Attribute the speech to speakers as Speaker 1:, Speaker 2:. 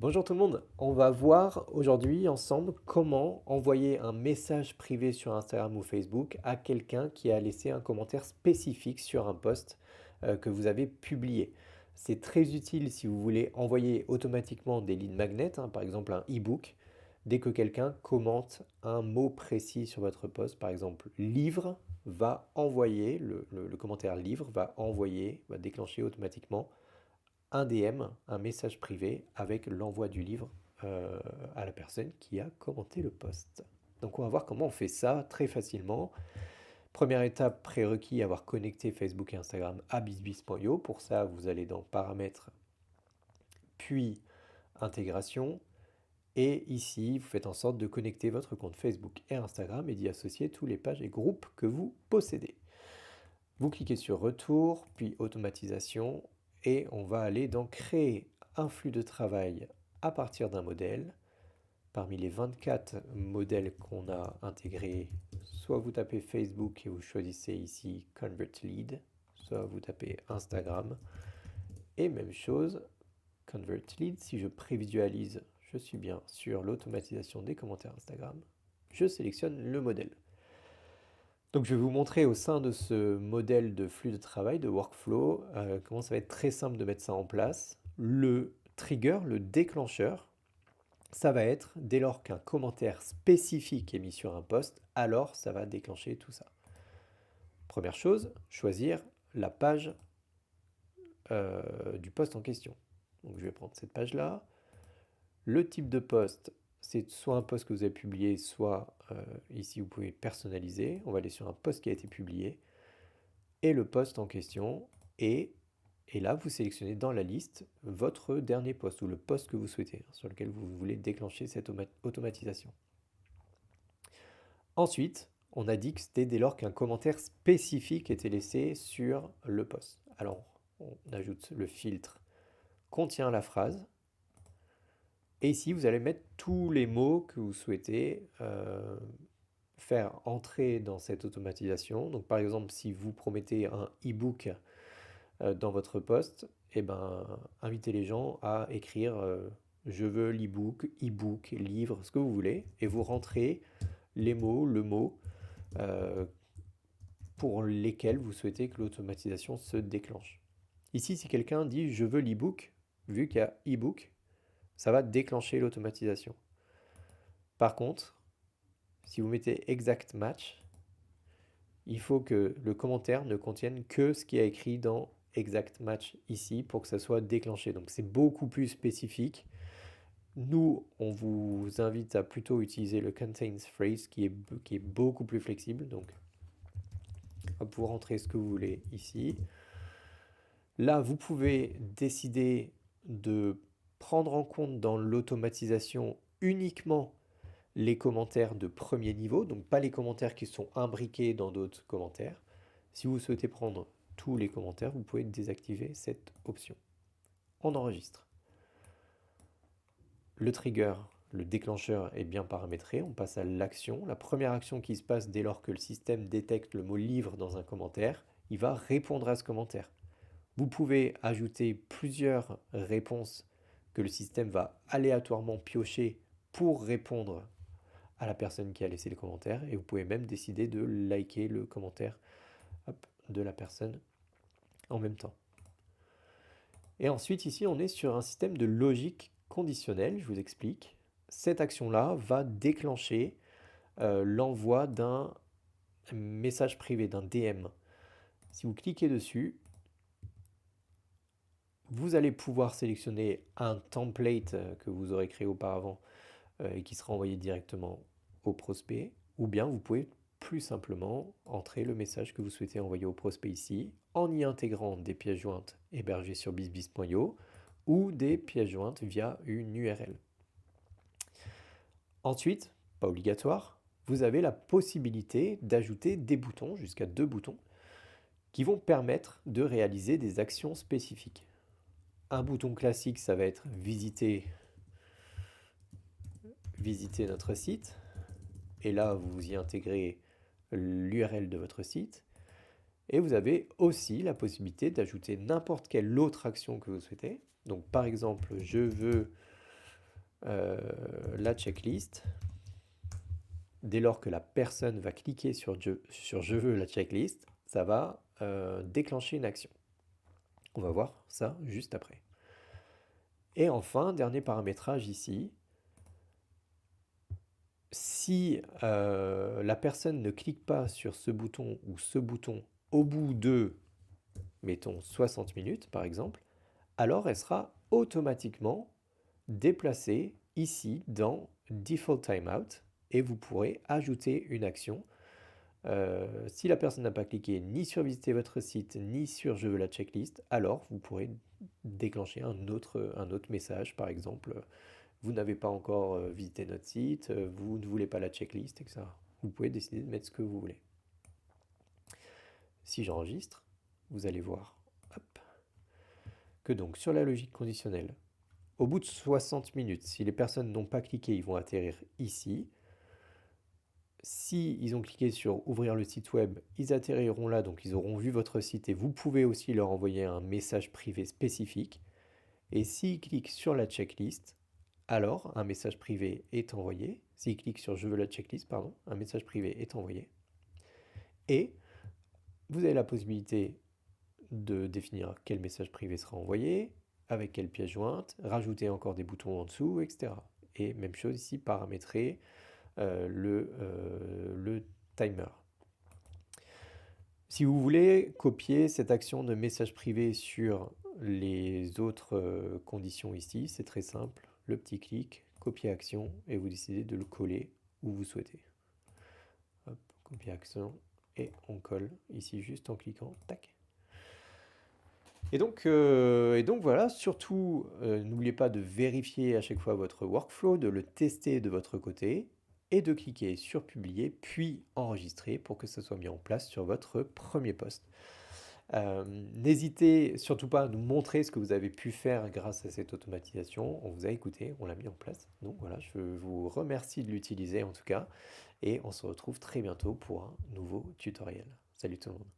Speaker 1: Bonjour tout le monde, on va voir aujourd'hui ensemble comment envoyer un message privé sur Instagram ou Facebook à quelqu'un qui a laissé un commentaire spécifique sur un post que vous avez publié. C'est très utile si vous voulez envoyer automatiquement des leads magnets, par exemple un e-book, dès que quelqu'un commente un mot précis sur votre post, par exemple livre, va envoyer, le commentaire livre va envoyer, va déclencher automatiquement un DM, un message privé avec l'envoi du livre euh, à la personne qui a commenté le post. Donc on va voir comment on fait ça très facilement. Première étape, prérequis, avoir connecté Facebook et Instagram à bizbiz.io. Pour ça, vous allez dans paramètres, puis intégration. Et ici, vous faites en sorte de connecter votre compte Facebook et Instagram et d'y associer tous les pages et groupes que vous possédez. Vous cliquez sur Retour, puis Automatisation, et on va aller dans Créer un flux de travail à partir d'un modèle. Parmi les 24 modèles qu'on a intégrés, soit vous tapez Facebook et vous choisissez ici Convert Lead, soit vous tapez Instagram, et même chose, Convert Lead. Si je prévisualise, je suis bien sur l'automatisation des commentaires Instagram, je sélectionne le modèle. Donc je vais vous montrer au sein de ce modèle de flux de travail, de workflow, comment ça va être très simple de mettre ça en place. Le trigger, le déclencheur, ça va être dès lors qu'un commentaire spécifique est mis sur un post, alors ça va déclencher tout ça. Première chose, choisir la page du post en question. Donc je vais prendre cette page-là. Le type de post, c'est soit un post que vous avez publié, soit ici vous pouvez personnaliser. On va aller sur un post qui a été publié. Et le post en question. Et là, vous sélectionnez dans la liste votre dernier post ou le post que vous souhaitez, sur lequel vous voulez déclencher cette automatisation. Ensuite, on a dit que c'était dès lors qu'un commentaire spécifique était laissé sur le post. Alors, on ajoute le filtre contient la phrase. Et ici, vous allez mettre tous les mots que vous souhaitez faire entrer dans cette automatisation. Donc, par exemple, si vous promettez un e-book dans votre poste, eh ben, invitez les gens à écrire je veux l'e-book, e-book, livre, ce que vous voulez, et vous rentrez les mots, le mot euh, pour lesquels vous souhaitez que l'automatisation se déclenche. Ici, si quelqu'un dit je veux l'e-book, vu qu'il y a e-book, ça va déclencher l'automatisation. Par contre, si vous mettez exact match, il faut que le commentaire ne contienne que ce qui est écrit dans exact match ici pour que ça soit déclenché. Donc c'est beaucoup plus spécifique. Nous, on vous invite à plutôt utiliser le contains phrase qui est beaucoup plus flexible. Donc vous rentrez ce que vous voulez ici. Là, vous pouvez décider de prendre en compte dans l'automatisation uniquement les commentaires de premier niveau, donc pas les commentaires qui sont imbriqués dans d'autres commentaires. Si vous souhaitez prendre tous les commentaires, vous pouvez désactiver cette option. On enregistre. Le trigger, le déclencheur est bien paramétré, on passe à l'action. La première action qui se passe dès lors que le système détecte le mot livre dans un commentaire, il va répondre à ce commentaire. Vous pouvez ajouter plusieurs réponses que le système va aléatoirement piocher pour répondre à la personne qui a laissé le commentaire et vous pouvez même décider de liker le commentaire de la personne en même temps. Et ensuite ici on est sur un système de logique conditionnelle, je vous explique. Cette action-là va déclencher l'envoi d'un message privé, d'un DM. Si vous cliquez dessus, vous allez pouvoir sélectionner un template que vous aurez créé auparavant et qui sera envoyé directement au prospect, ou bien vous pouvez plus simplement entrer le message que vous souhaitez envoyer au prospect ici, en y intégrant des pièces jointes hébergées sur bizbiz.io ou des pièces jointes via une URL. Ensuite, pas obligatoire, vous avez la possibilité d'ajouter des boutons, jusqu'à 2 boutons, qui vont permettre de réaliser des actions spécifiques. Un bouton classique, ça va être visiter notre site. Et là, vous y intégrez l'URL de votre site. Et vous avez aussi la possibilité d'ajouter n'importe quelle autre action que vous souhaitez. Donc par exemple, je veux euh, la checklist. Dès lors que la personne va cliquer sur je veux la checklist, ça va déclencher une action. On va voir ça juste après. Et enfin, dernier paramétrage ici, si la personne ne clique pas sur ce bouton ou ce bouton au bout de, mettons, 60 minutes par exemple, alors elle sera automatiquement déplacée ici dans Default Timeout et vous pourrez ajouter une action. Si la personne n'a pas cliqué ni sur visiter votre site ni sur je veux la checklist, alors vous pourrez déclencher un autre message, par exemple, vous n'avez pas encore visité notre site, vous ne voulez pas la checklist, etc. Vous pouvez décider de mettre ce que vous voulez. Si j'enregistre, vous allez voir hop, que donc sur la logique conditionnelle, au bout de 60 minutes, si les personnes n'ont pas cliqué, ils vont atterrir ici. Si ils ont cliqué sur ouvrir le site web, ils atterriront là, donc ils auront vu votre site et vous pouvez aussi leur envoyer un message privé spécifique. Et s'ils cliquent sur la checklist, alors un message privé est envoyé. S'ils cliquent sur je veux la checklist, pardon, un message privé est envoyé. Et vous avez la possibilité de définir quel message privé sera envoyé, avec quelle pièce jointe, rajouter encore des boutons en dessous, etc. Et même chose ici, paramétrer le timer. Si vous voulez copier cette action de message privé sur les autres conditions ici, c'est très simple. Le petit clic, copier action, et vous décidez de le coller où vous souhaitez. Hop, copier action, et on colle ici juste en cliquant, tac. Et donc voilà, surtout n'oubliez pas de vérifier à chaque fois votre workflow, de le tester de votre côté et de cliquer sur publier puis enregistrer pour que ça soit mis en place sur votre premier post. Euh, N'hésitez surtout pas à nous montrer ce que vous avez pu faire grâce à cette automatisation. On vous a écouté, on l'a mis en place. Donc voilà, je vous remercie de l'utiliser en tout cas et on se retrouve très bientôt pour un nouveau tutoriel. Salut tout le monde.